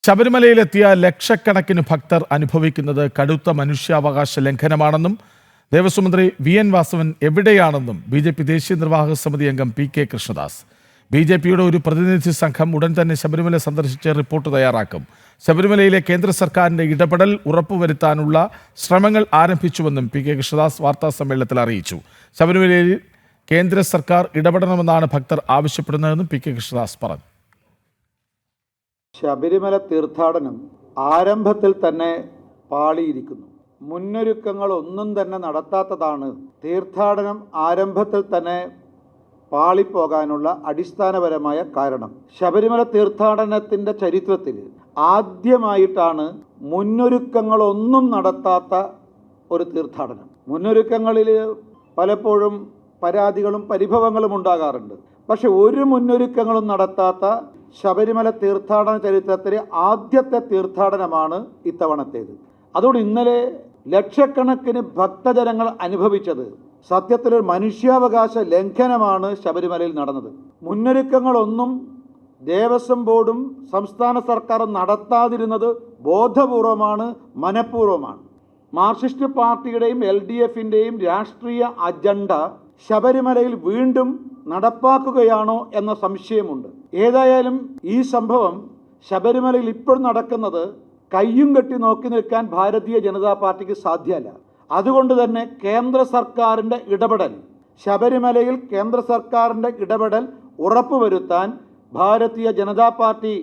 ശബരിമലയിലെത്തിയ ലക്ഷക്കണക്കിന് ഭക്തർ അനുഭവിക്കുന്നത് കടുത്ത മനുഷ്യാവകാശ ലംഘനമാണെന്നും ദേവസ്വം മന്ത്രി വി.എൻ. വാസവൻ എവിടെയാണെന്നും ബി.ജെ.പി. ദേശീയ നിർവാഹക സമിതി അംഗം പി.കെ. കൃഷ്ണദാസ്. ബി.ജെ.പിയുടെ ഒരു പ്രതിനിധി സംഘം ഉടൻ തന്നെ ശബരിമല സന്ദർശിച്ച് റിപ്പോർട്ട് തയ്യാറാക്കും. ശബരിമലയിലെ കേന്ദ്ര സർക്കാരിന്റെ ഇടപെടൽ ഉറപ്പുവരുത്താനുള്ള ശ്രമങ്ങൾ ആരംഭിച്ചുവെന്നും പി.കെ. കൃഷ്ണദാസ് വാർത്താസമ്മേളനത്തിൽ അറിയിച്ചു. ശബരിമലയിൽ കേന്ദ്ര സർക്കാർ ഇടപെടണമെന്നാണ് ഭക്തർ ആവശ്യപ്പെടുന്നതെന്നും പി.കെ. കൃഷ്ണദാസ് പറഞ്ഞു. ശബരിമല തീർത്ഥാടനം ആരംഭത്തിൽ തന്നെ പാളിയിരിക്കുന്നു. മുന്നൊരുക്കങ്ങൾ ഒന്നും തന്നെ നടത്താത്തതാണ് തീർത്ഥാടനം ആരംഭത്തിൽ തന്നെ പാളിപ്പോകാനുള്ള അടിസ്ഥാനപരമായ കാരണം. ശബരിമല തീർത്ഥാടനത്തിൻ്റെ ചരിത്രത്തിൽ ആദ്യമായിട്ടാണ് മുന്നൊരുക്കങ്ങളൊന്നും നടത്താത്ത ഒരു തീർത്ഥാടനം. മുന്നൊരുക്കങ്ങളിൽ പലപ്പോഴും പരാതികളും പരിഭവങ്ങളും ഉണ്ടാകാറുണ്ട്. പക്ഷെ ഒരു മുന്നൊരുക്കങ്ങളും നടത്താത്ത ശബരിമല തീർത്ഥാടന ചരിത്രത്തിലെ ആദ്യത്തെ തീർത്ഥാടനമാണ് ഇത്തവണത്തേത്. അതുകൊണ്ട് ഇന്നലെ ലക്ഷക്കണക്കിന് ഭക്തജനങ്ങൾ അനുഭവിച്ചത് സത്യത്തിലൊരു മനുഷ്യാവകാശ ലംഘനമാണ് ശബരിമലയിൽ നടന്നത്. മുന്നൊരുക്കങ്ങളൊന്നും ദേവസ്വം ബോർഡും സംസ്ഥാന സർക്കാരും നടത്താതിരുന്നത് ബോധപൂർവമാണ്, മനഃപൂർവ്വമാണ്. മാർക്സിസ്റ്റ് പാർട്ടിയുടെയും LDFിൻ്റെയും രാഷ്ട്രീയ അജണ്ട ശബരിമലയിൽ വീണ്ടും നടപ്പാക്കുകയാണോ എന്ന സംശയമുണ്ട്. ഏതായാലും ഈ സംഭവം ശബരിമലയിൽ ഇപ്പോൾ നടക്കുന്നത് കയ്യും കെട്ടി നോക്കി നിൽക്കാൻ ഭാരതീയ ജനതാ പാർട്ടിക്ക് സാധ്യമല്ല. അതുകൊണ്ട് തന്നെ കേന്ദ്ര സർക്കാരിൻ്റെ ഇടപെടൽ, ശബരിമലയിൽ കേന്ദ്ര സർക്കാരിൻ്റെ ഇടപെടൽ ഉറപ്പുവരുത്താൻ ഭാരതീയ ജനതാ പാർട്ടി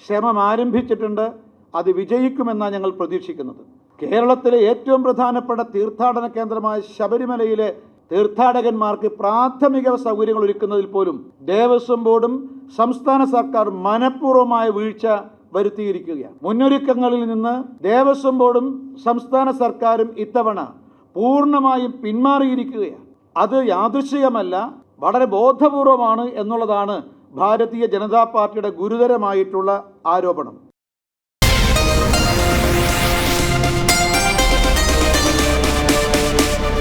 ശ്രമം ആരംഭിച്ചിട്ടുണ്ട്. അത് വിജയിക്കുമെന്നാണ് ഞങ്ങൾ പ്രതീക്ഷിക്കുന്നത്. കേരളത്തിലെ ഏറ്റവും പ്രധാനപ്പെട്ട തീർത്ഥാടന കേന്ദ്രമായ ശബരിമലയിലെ തീർത്ഥാടകന്മാർക്ക് പ്രാഥമിക സൗകര്യങ്ങൾ ഒരുക്കുന്നതിൽ പോലും ദേവസ്വം ബോർഡും സംസ്ഥാന സർക്കാർ മനഃപൂർവ്വമായ വീഴ്ച വരുത്തിയിരിക്കുകയാണ്. മുന്നൊരുക്കങ്ങളിൽ നിന്ന് ദേവസ്വം ബോർഡും സംസ്ഥാന സർക്കാരും ഇത്തവണ പൂർണ്ണമായും പിന്മാറിയിരിക്കുകയാണ്. അത് യാദൃശ്ചികമല്ല, വളരെ ബോധപൂർവമാണ് എന്നുള്ളതാണ് ഭാരതീയ ജനതാ പാർട്ടിയുടെ ഗുരുതരമായിട്ടുള്ള ആരോപണം.